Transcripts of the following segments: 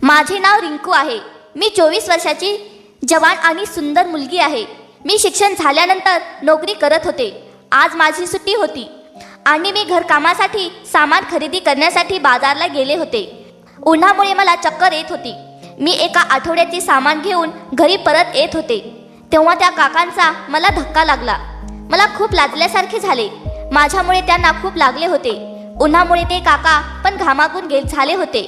माझे नाव रिंकू आहे। मी 24 वर्षाची जवान आणि सुंदर मुलगी आहे। मी शिक्षण झाल्यानंतर नोकरी करत होते। आज माझी सुट्टी होती आणि मी घरकामासाठी सामान खरेदी करण्यासाठी बाजारला गेले होते। उन्हामुळे मला चक्कर येत होती। मी एका आठवड्याचे सामान घेऊन घरी परत येत होते तेव्हा त्या काकांचा मला धक्का लागला। मला खूप लाजल्यासारखे झाले। माझ्यामुळे त्यांना खूप लागले होते। उन्हामुळे ते काका पण घामाघूम झाले होते।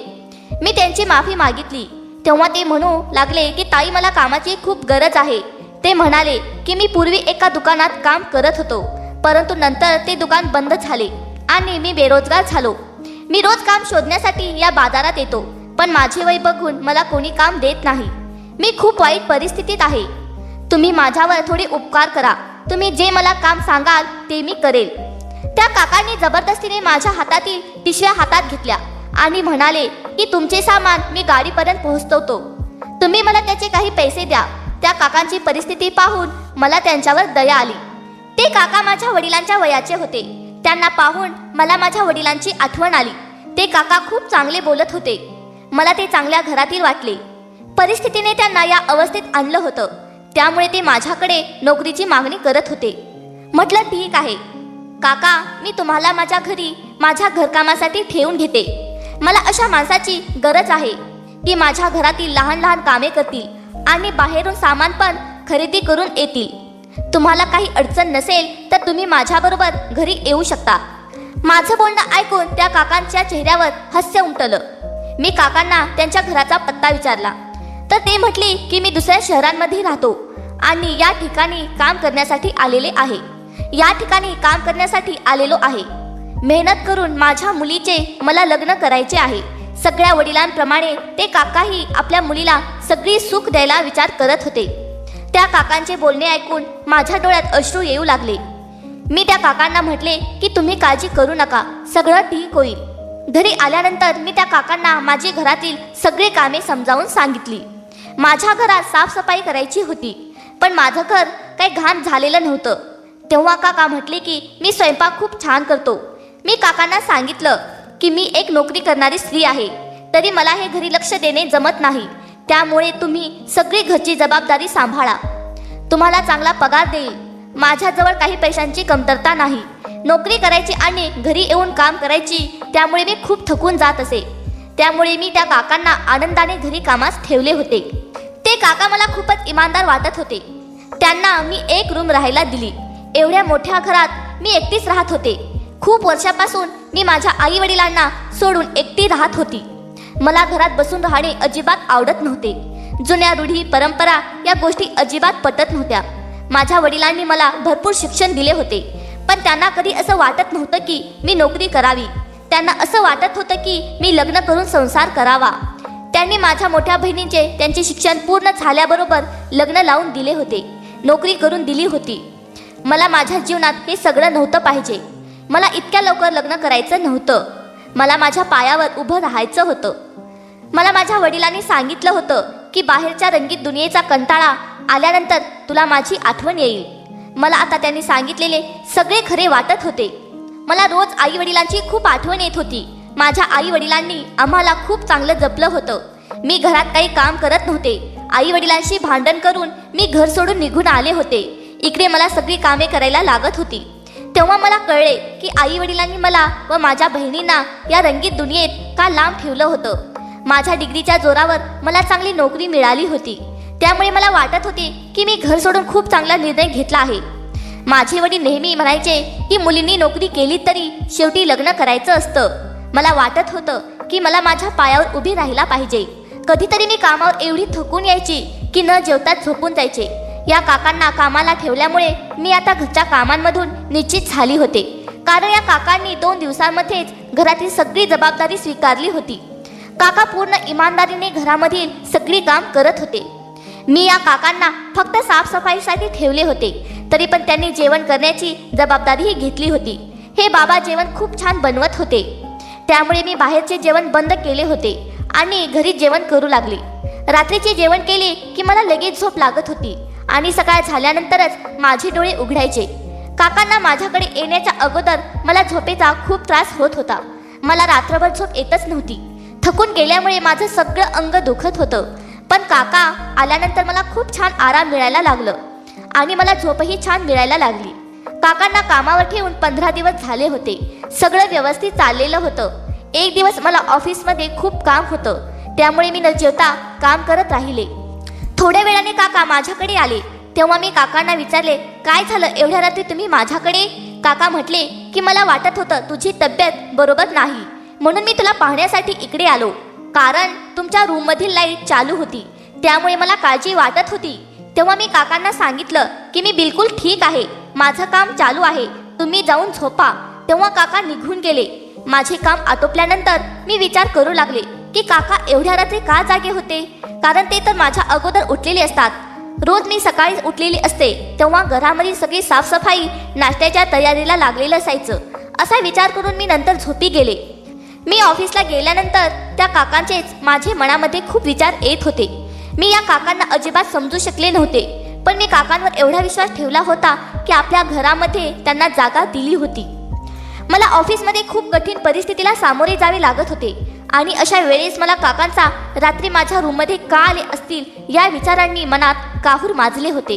मी त्यांची माफी मागितली तेव्हा ते म्हणू लागले की ताई, मला कामाची खूप गरज आहे। ते म्हणाले की मी पूर्वी एका दुकानात काम करत होतो, परंतु नंतर ते दुकान बंद झाले आणि मी बेरोजगार झालो। मी रोज काम शोधण्यासाठी या बाजारात येतो, पण माझे वय बघून मला कोणी काम देत नाही। मी खूप वाईट परिस्थितीत आहे। तुम्ही माझ्यावर थोडे उपकार करा। तुम्ही जे मला काम सांगाल ते मी करेल। त्या काकांनी जबरदस्तीने माझ्या हातातील पिशव्या हातात घेतल्या आणि म्हणाले की तुमचे सामान मी गाडीपर्यंत पोहोचवतो, तुम्ही मला त्याचे काही पैसे द्या। त्या काकांची परिस्थिती पाहून मला त्यांच्यावर दया आली। ते काका माझ्या वडिलांच्या वयाचे होते। त्यांना पाहून मला माझ्या वडिलांची आठवण आली। ते काका खूप चांगले बोलत होते। मला ते चांगल्या घरातील वाटले। परिस्थितीने त्यांना या अवस्थेत आणलं होतं, त्यामुळे ते माझ्याकडे नोकरीची मागणी करत होते। म्हटलं ठीक आहे काका, मी तुम्हाला माझ्या घरी माझ्या घरकामासाठी ठेवून घेते। मला अशा माणसाची गरज आहे की माझ्या घरातील लहान लहान कामे करतील आणि बाहेरून सामान पण खरेदी करून येतील। तुम्हाला काही अडचण नसेल तर तुम्ही माझ्याबरोबर घरी येऊ शकता। माझं बोलणं ऐकून त्या काकांच्या चेहऱ्यावर हास्य उमटलं। मी काकांना त्यांच्या घराचा पत्ता विचारला तर ते म्हटले की मी दुसऱ्या शहरांमध्ये राहतो आणि या ठिकाणी काम करण्यासाठी आलेलो आहे। मेहनत करून माझ्या मुलीचे मला लग्न करायचे आहे। सगळ्या वडिलांप्रमाणे ते काकाही आपल्या मुलीला सगळी सुख द्यायला विचार करत होते। त्या काकांचे बोलणे ऐकून माझ्या डोळ्यात अश्रू येऊ लागले। मी त्या काकांना म्हटले की तुम्ही काळजी करू नका, सगळं ठीक होईल। घरी आल्यानंतर मी त्या काकांना माझी घरातील सगळे कामे समजावून सांगितली। माझ्या घरात साफसफाई करायची होती, पण माझं घर काही घाण झालेलं नव्हतं। तेव्हा काका म्हटले की मी स्वयंपाक खूप छान करतो। मी काकांना सांगितलं की मी एक नोकरी करणारी स्त्री आहे, तरी मला हे घरी लक्ष देणे जमत नाही, त्यामुळे तुम्ही सगळी घरची जबाबदारी सांभाळा। तुम्हाला चांगला पगार देईल। माझ्याजवळ काही पैशांची कमतरता नाही। नोकरी करायची आणि घरी येऊन काम करायची, त्यामुळे मी खूप थकून जात असे। त्यामुळे मी त्या काकांना आनंदाने घरी कामास ठेवले होते। ते काका मला खूपच इमानदार वाटत होते। त्यांना मी एक रूम राहायला दिली। एवढ्या मोठ्या घरात मी एकटीच राहत होते। खूप वर्षापासून मी माझ्या आई वडिलांना सोडून एकटी राहत होती। मला घरात बसून राहणे अजिबात आवडत नव्हते। जुन्या रूढी परंपरा या गोष्टी अजिबात पटत नव्हत्या। माझ्या वडिलांनी मला भरपूर शिक्षण दिले होते, पण त्यांना कधी असं वाटत नव्हतं की मी नोकरी करावी। त्यांना असं वाटत होतं की मी लग्न करून संसार करावा। त्यांनी माझ्या मोठ्या बहिणीचे त्यांचे शिक्षण पूर्ण झाल्याबरोबर लग्न लावून दिले होते, नोकरी करून दिली होती। मला माझ्या जीवनात हे सगळं नव्हतं पाहिजे। मला इतक्या लवकर लग्न करायचं नव्हतं। मला माझ्या पायावर उभं राहायचं होतं। मला माझ्या वडिलांनी सांगितलं होतं की बाहेरच्या रंगीत दुनियेचा कंटाळा आल्यानंतर तुला माझी आठवण येईल। मला आता त्यांनी सांगितलेले सगळे खरे वाटत होते। मला रोज आई वडिलांची खूप आठवण येत होती। माझ्या आई वडिलांनी आम्हाला खूप चांगलं जपलं होतं। मी घरात काही काम करत नव्हते। आई वडिलांशी भांडण करून मी घर सोडून निघून आले होते। इकडे मला सगळी कामे करायला लागत होती। तेव्हा मला कळले की आई वडिलांनी मला व माझ्या बहिणींना या रंगीत दुनियेत का लांब ठेवलं होतं। माझ्या डिग्रीच्या जोरावर मला चांगली नोकरी मिळाली होती, त्यामुळे मला वाटत होते की मी घर सोडून खूप चांगला निर्णय घेतला आहे। माझे वडील नेहमी म्हणायचे की मुलींनी नोकरी केली तरी शेवटी लग्न करायचं असतं। मला वाटत होतं की मला माझ्या पायावर उभी राहायला पाहिजे। कधीतरी मी कामावर एवढी थकून यायची की न जेवताच झोपून जायचे। या काकांना कामाला ठेवल्यामुळे मी आता घरच्या कामांमधून निश्चित झाली होते, कारण या काकांनी 2 दिवसांमध्येच घरातील सगळी जबाबदारी स्वीकारली होती। काका पूर्ण इमानदारीने घरामधील सगळी काम करत होते। मी या काकांना फक्त साफसफाईसाठी ठेवले होते, तरी पण त्यांनी जेवण करण्याची जबाबदारीही घेतली होती। हे बाबा जेवण खूप छान बनवत होते, त्यामुळे मी बाहेरचे जेवण बंद केले होते आणि घरी जेवण करू लागले। रात्रीचे जेवण केले की मला लगेच झोप लागत होती आणि सकाळ झाल्यानंतरच माझे डोळे उघडायचे। काकांना माझ्याकडे येण्याच्या अगोदर मला झोपेचा खूप त्रास होत होता। मला रात्रभर झोप येतच नव्हती। थकून गेल्यामुळे माझं सगळं अंग दुखत होतं. पण काका आल्यानंतर मला खूप छान आराम मिळायला लागलं आणि मला झोपही छान मिळायला लागली. काकांना कामावर ठेवून 15 दिवस झाले होते. सगळं व्यवस्थित चाललेलं होतं. एक दिवस मला ऑफिसमध्ये खूप काम होतं, त्यामुळे मी न जेवता काम करत राहिले. थोड्या वेळाने काका माझ्याकडे आले. तेव्हा मी काकांना विचारले, काय झालं एवढ्या रात्री तुम्ही माझ्याकडे? काका म्हटले की मला वाटत होतं तुझी तब्येत बरोबर नाही, म्हणून मी तुला पाहण्यासाठी इकडे आलो. कारण तुमच्या रूममधील लाईट चालू होती, त्यामुळे मला काळजी वाटत होती. तेव्हा मी काकांना सांगितलं की मी बिलकुल ठीक आहे, माझं काम चालू आहे, तुम्ही जाऊन झोपा. तेव्हा काका निघून गेले. माझे काम आटोपल्यानंतर मी विचार करू लागले की काका एवढ्या रात्री का जागे होते, कारण ते तर माझ्या अगोदर उठलेले असतात. रोज मी सकाळी उठलेली असते तेव्हा घरामध्ये सगळी साफसफाई, नाश्त्याच्या तयारीला लागलेलं असायचं. असा विचार करून मी नंतर झोपी गेले. मी ऑफिसला गेल्यानंतर त्या काकांचेच माझे मनामध्ये खूप विचार येत होते. मी या काकांना अजिबात समजू शकले नव्हते, पण मी काकांवर एवढा विश्वास ठेवला होता की आपल्या घरामध्ये त्यांना जागा दिली होती. मला ऑफिसमध्ये खूप कठीण परिस्थितीला सामोरे जावे लागत होते आणि अशा वेळेस मला काकांचा रात्री माझ्या रूममध्ये का आले असतील या विचारांनी मनात काहूर माजले होते.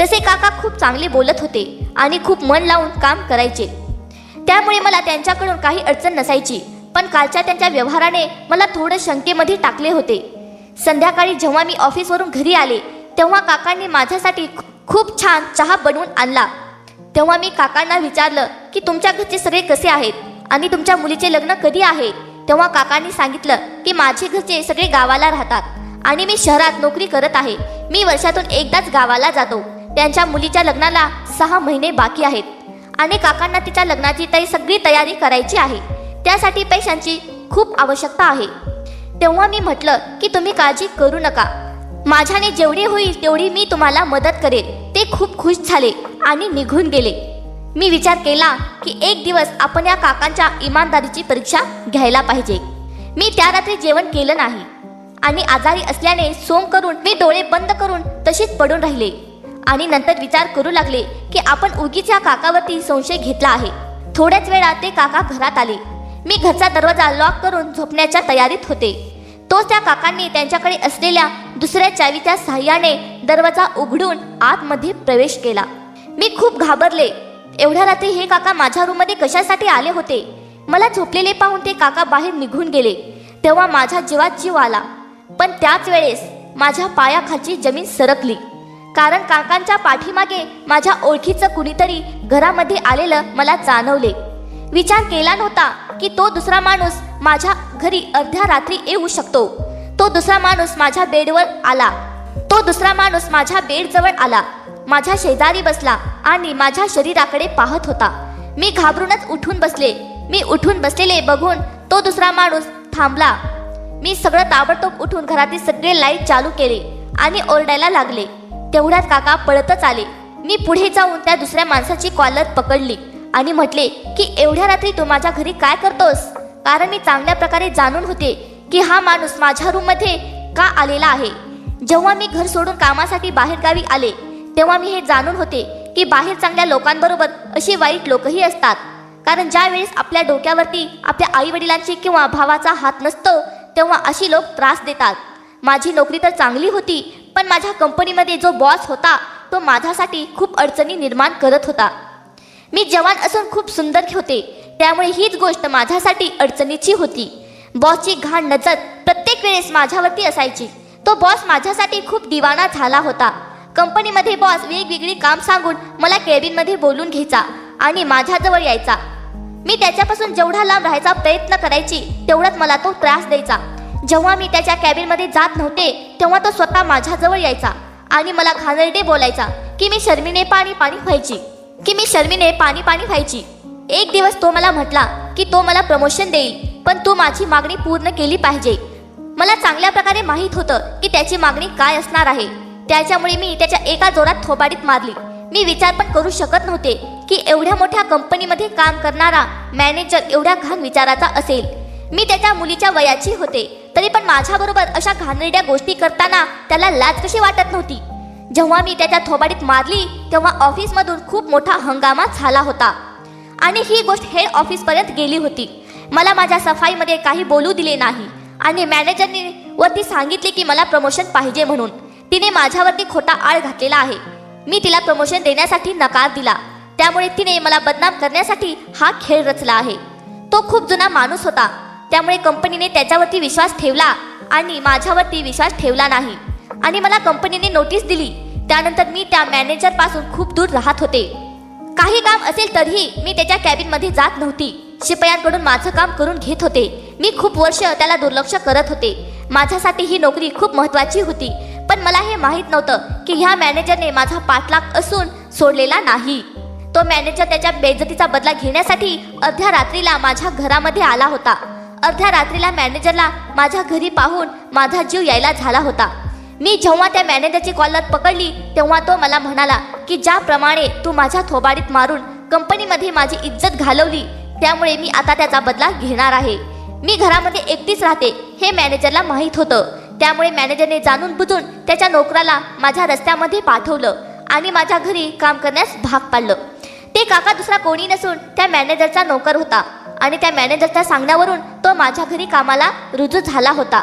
तसे काका खूप चांगले बोलत होते आणि खूप मन लावून काम करायचे, त्यामुळे मला त्यांच्याकडून काही अडचण नसायची. पण कालच्या त्यांच्या व्यवहाराने मला थोडं शंकेमध्ये टाकले होते. संध्याकाळी जेव्हा मी ऑफिसवरून घरी आले तेव्हा काकांनी माझ्यासाठी खूप छान चहा बनवून आणला. तेव्हा मी काकांना विचारलं की तुमच्या घरचे सगळे कसे आहेत आणि तुमच्या मुलीचे लग्न कधी आहे. तेव्हा काकांनी सांगितलं की माझे घरचे सगळे गावाला राहतात आणि मी शहरात नोकरी करत आहे. मी वर्षातून एकदाच गावाला जातो. त्यांच्या मुलीच्या लग्नाला 6 महिने बाकी आहेत आणि काकांना तिच्या लग्नाची सगळी तयारी करायची आहे. त्यासाठी पैशांची खूप आवश्यकता आहे. तेव्हा मी म्हटलं की तुम्ही काळजी करू नका, माझ्याने जेवढे होईल तेवढी मी तुम्हाला मदत करेन. ते खूप खुश झाले आणि निघून गेले. मी विचार केला की एक दिवस आपण या काकांच्या इमानदारीची परीक्षा घ्यायला पाहिजे. मी त्या रात्री जेवण केलं नाही आणि आजारी असल्याने सोंग करून मी डोळे बंद करून तशीच पडून राहिले आणि नंतर विचार करू लागले की आपण उगीच या काकावरती संशय घेतला आहे. थोड्याच वेळात ते काका घरात आले. मी घरचा दरवाजा लॉक करून झोपण्याच्या तयारीत होते. तोच त्या काकांनी त्यांच्याकडे असलेल्या दुसऱ्या चावीच्या साहाय्याने दरवाजा उघडून आतमध्ये प्रवेश केला. मी खूप घाबरले. एवढ्या रात्री हे काका माझ्या रूममध्ये कशासाठी आले होते? मला झोपलेले पाहून ते काका बाहेर निघून गेले. तेव्हा माझ्या जीवात जीव आला. पण त्याच वेळेस माझ्या पायाखालची जमीन सरकली, कारण काकांच्या पाठीमागे माझ्या ओळखीचं कुणीतरी घरामध्ये आलेलं मला जाणवले. विचार केला नव्हता की तो दुसरा माणूस माझ्या घरी अर्ध्या रात्री येऊ शकतो. तो दुसरा माणूस माझ्या बेडवर आला. तो दुसरा माणूस माझ्या बेडजवळ आला, माझ्या शेजारी बसला आणि माझ्या शरीराकडे पाहत होता. मी घाबरूनच उठून बसले. मी उठून बसलेले बघून तो दुसरा माणूस थांबला. मी सगळं ताबडतोब उठून घरातील सगळे लाईट चालू केले आणि ओरडायला लागले. तेवढ्यात काका पळतच आले. मी पुढे जाऊन त्या दुसऱ्या माणसाची कॉलर पकडली आणि म्हटले की एवढ्या रात्री तू माझ्या घरी काय करतोस? कारण मी चांगल्या प्रकारे जाणून होते की हा माणूस माझ्या रूममध्ये का आलेला आहे. जेव्हा मी घर सोडून कामासाठी बाहेर गावी आले तेव्हा मी हे जाणून होते की बाहेर चांगल्या लोकांबरोबर अशी वाईट लोकही असतात. कारण ज्या वेळेस आपल्या डोक्यावरती आपल्या आई वडिलांची किंवा भावाचा हात नसतो तेव्हा अशी लोक त्रास देतात. माझी नोकरी तर चांगली होती, पण माझ्या कंपनीमध्ये जो बॉस होता तो माझ्यासाठी खूप अडचणी निर्माण करत होता. मी जवान असून खूप सुंदर होते, त्यामुळे हीच गोष्ट माझ्यासाठी अडचणीची होती. बॉसची घाण नजर प्रत्येक वेळेस माझ्यावरती असायची. तो बॉस माझ्यासाठी खूप दिवाना झाला होता. कंपनीमध्ये बॉस वेगवेगळी काम सांगून मला केबिनमध्ये बोलून घ्यायचा आणि माझ्याजवळ यायचा. मी त्याच्यापासून जेवढा लांब राहायचा प्रयत्न करायची तेवढाच मला तो त्रास द्यायचा. जेव्हा मी त्याच्या कॅबिनमध्ये जात नव्हते तेव्हा तो स्वतः माझ्याजवळ यायचा आणि मला घाणेरडे बोलायचा की मी शर्मीने पाणी पाणी व्हायची. एक दिवस तो मला म्हटला की तो मला प्रमोशन देईल, पण तू माझी मागणी पूर्ण केली पाहिजे. मला चांगल्या प्रकारे माहीत होतं की त्याची मागणी काय असणार आहे. त्याच्यामुळे मी त्याच्या एका जोरात थोबाडीत मारली. मी विचार पण करू शकत नव्हते की एवढ्या मोठ्या कंपनीमध्ये काम करणारा मॅनेजर एवढ्या घाण विचाराचा असेल. मी त्याच्या मुलीच्या वयाची होते, तरी पण माझ्याबरोबर अशा घाणेरड्या गोष्टी करताना त्याला लाज कशी वाटत नव्हती. जेव्हा मी त्याच्या थोबाडीत मारली तेव्हा ऑफिसमधून खूप मोठा हंगामा झाला होता आणि ही गोष्ट हेड ऑफिसपर्यंत गेली होती. मला माझ्या सफाईमध्ये काही बोलू दिले नाही आणि मॅनेजरने वरती सांगितले की मला प्रमोशन पाहिजे म्हणून. तिने माझ्यावरती खोटा आळ घातलेला आहे. मी तिला प्रमोशन देण्यासाठी नकार दिला. त्यामुळे तिने मला बदनाम करण्यासाठी हा खेळ रचला आहे. तो खूप जुना माणूस होता, त्यामुळे कंपनीने त्याच्यावरती विश्वास ठेवला आणि माझ्यावरती विश्वास ठेवला नाही आणि मला कंपनीने नोटीस दिली. त्यानंतर मी त्या मॅनेजरपासून खूप दूर राहत होते. काही काम असेल तरीही मी त्याच्या कॅबिनमध्ये जात नव्हती. शिपायांकडून माझं काम करून घेत होते. मी खूप वर्ष त्याला दुर्लक्ष करत होते. माझ्यासाठी ही नोकरी खूप महत्त्वाची होती, पण मला हे माहीत नव्हतं की ह्या मॅनेजरने माझा पाठलाग असून सोडलेला नाही. तो मॅनेजर त्याच्या बेइज्जतीचा बदला घेण्यासाठी अर्ध्या रात्रीला माझ्या घरामध्ये आला होता. अर्ध्या रात्रीला मॅनेजरला माझ्या घरी पाहून माझा जीव यायला झाला होता. मी जेव्हा त्या मॅनेजरची कॉलर पकडली तेव्हा तो मला म्हणाला की ज्याप्रमाणे तू माझ्या थोबाडीत मारून कंपनीमध्ये माझी इज्जत घालवली, त्यामुळे मी आता त्याचा बदला घेणार आहे. मी घरामध्ये एकटीच राहते हे मॅनेजरला माहीत होतं. त्यामुळे मॅनेजरने जाणून बुजून त्याच्या नोकराला माझ्या रस्त्यामध्ये पाठवलं आणि माझ्या घरी काम करण्यास भाग पाडलं. ते काका दुसरा कोणी नसून त्या मॅनेजरचा नोकर होता आणि त्या मॅनेजरच्या सांगण्यावरून तो माझ्या घरी कामाला रुजू झाला होता.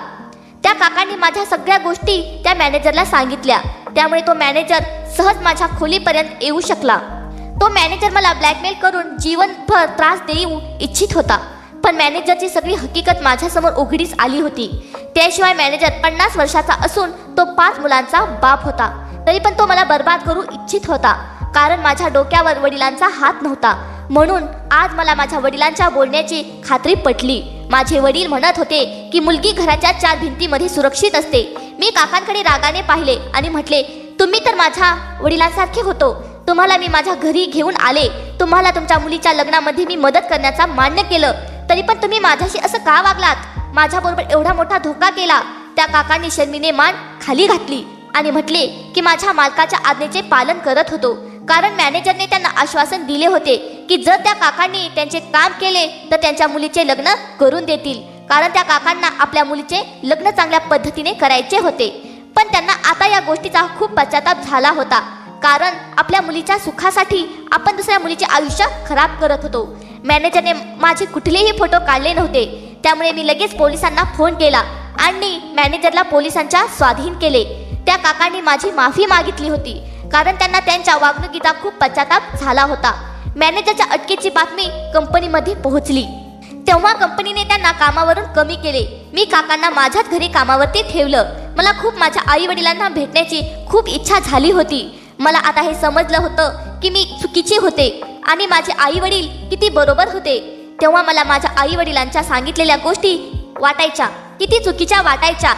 त्या काकांनी माझ्या सगळ्या गोष्टी त्या मॅनेजरला सांगितल्या. त्यामुळे तो मॅनेजर सहज माझ्या खोलीपर्यंत येऊ शकला. तो मॅनेजर मला ब्लॅकमेल करून जीवनभर त्रास देऊ इच्छित होता. पण मॅनेजरची सगळी हकीकत माझ्यासमोर उघडीस आली होती. त्याशिवाय मॅनेजर 50 वर्षाचा असून तो 5 मुलांचा बाप होता. तरी पण तो मला बर्बाद करू इच्छित होता, कारण माझ्या डोक्यावर वडिलांचा हात नव्हता. म्हणून आज मला माझ्या वडिलांच्या बोलण्याची खात्री पटली. माझे वडील म्हणत होते की मुलगी घराच्या 4 भिंतीमध्ये सुरक्षित असते. मी काकांकडे रागाने पाहिले आणि म्हटले, तुम्ही तर माझ्या वडिलांसारखे होतो. तुम्हाला मी माझ्या घरी घेऊन आले. तुम्हाला तुमच्या मुलीच्या लग्नामध्ये मी मदत करण्याचा मान्य केलं, तरी पण तुम्ही माझ्याशी असं का वागलात? माझ्याबरोबर एवढा मोठा धोका केला. त्या काकांनी शर्मीने मान खाली घातली आणि म्हटले की माझ्या मालकाच्या आज्ञेचे पालन करत होतो, कारण मॅनेजरने त्यांना आश्वासन दिले होते की जर त्या काकांनी त्यांचे काम केले तर त्यांच्या मुलीचे लग्न करून देतील, कारण त्या काकांना आपल्या मुलीचे लग्न चांगल्या पद्धतीने करायचे होते. पण त्यांना आता या गोष्टीचा खूप पश्चाताप झाला होता, कारण आपल्या मुलीच्या सुखासाठी आपण दुसऱ्या मुलीचे आयुष्य खराब करत होतो. मॅनेजरने माझे कुठलेही फोटो काढले नव्हते. त्यामुळे मी लगेच पोलिसांना फोन केला आणि मॅनेजरला पोलिसांच्या स्वाधीन केले. त्या काकांनी माझी माफी मागितली होती, कारण त्यांना त्यांच्या वागणुकीचा खूप पश्चाताप झाला होता. मॅनेजरच्या अटकेची बातमी कंपनीमध्ये पोहोचली. तेव्हा कंपनीने त्यांना कामावरून कमी केले. मी काकांना माझ्याच घरी कामावरती ठेवलं. मला खूप माझ्या आई वडिलांना भेटण्याची खूप इच्छा झाली होती. मला आता हे समजलं होतं की मी चुकीचे होते आणि माझे आई वडील किती बरोबर होते. तेव्हा मला माझ्या आई वडिलांच्या सांगितलेल्या गोष्टी वाटायच्या किती चुकीच्या वाटायच्या.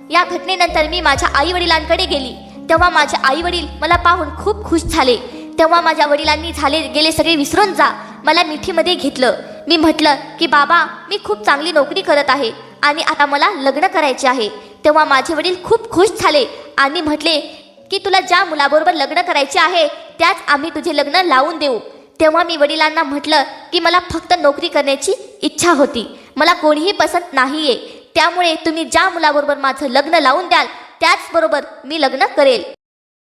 या घटनेनंतर मी माझ्या आई वडिलांकडे गेली. तेव्हा माझे आई वडील मला पाहून खूप खुश झाले. तेव्हा माझ्या वडिलांनी झाले गेले सगळे विसरून जा मला मिठीमध्ये घेतलं. मी म्हटलं की बाबा, मी खूप चांगली नोकरी करत आहे आणि आता मला लग्न करायचे आहे. तेव्हा माझे वडील खूप खुश झाले आणि म्हटले की तुला ज्या मुलाबरोबर लग्न करायचे आहे त्याच आम्ही तुझे लग्न लावून देऊ. तेव्हा मी वडिलांना म्हटलं की मला फक्त नोकरी करण्याची इच्छा होती, मला कोणीही पसंत नाहीये. त्यामुळे तुम्ही ज्या मुलाबरोबर माझं लग्न लावून द्याल त्याचबरोबर मी लग्न करेल.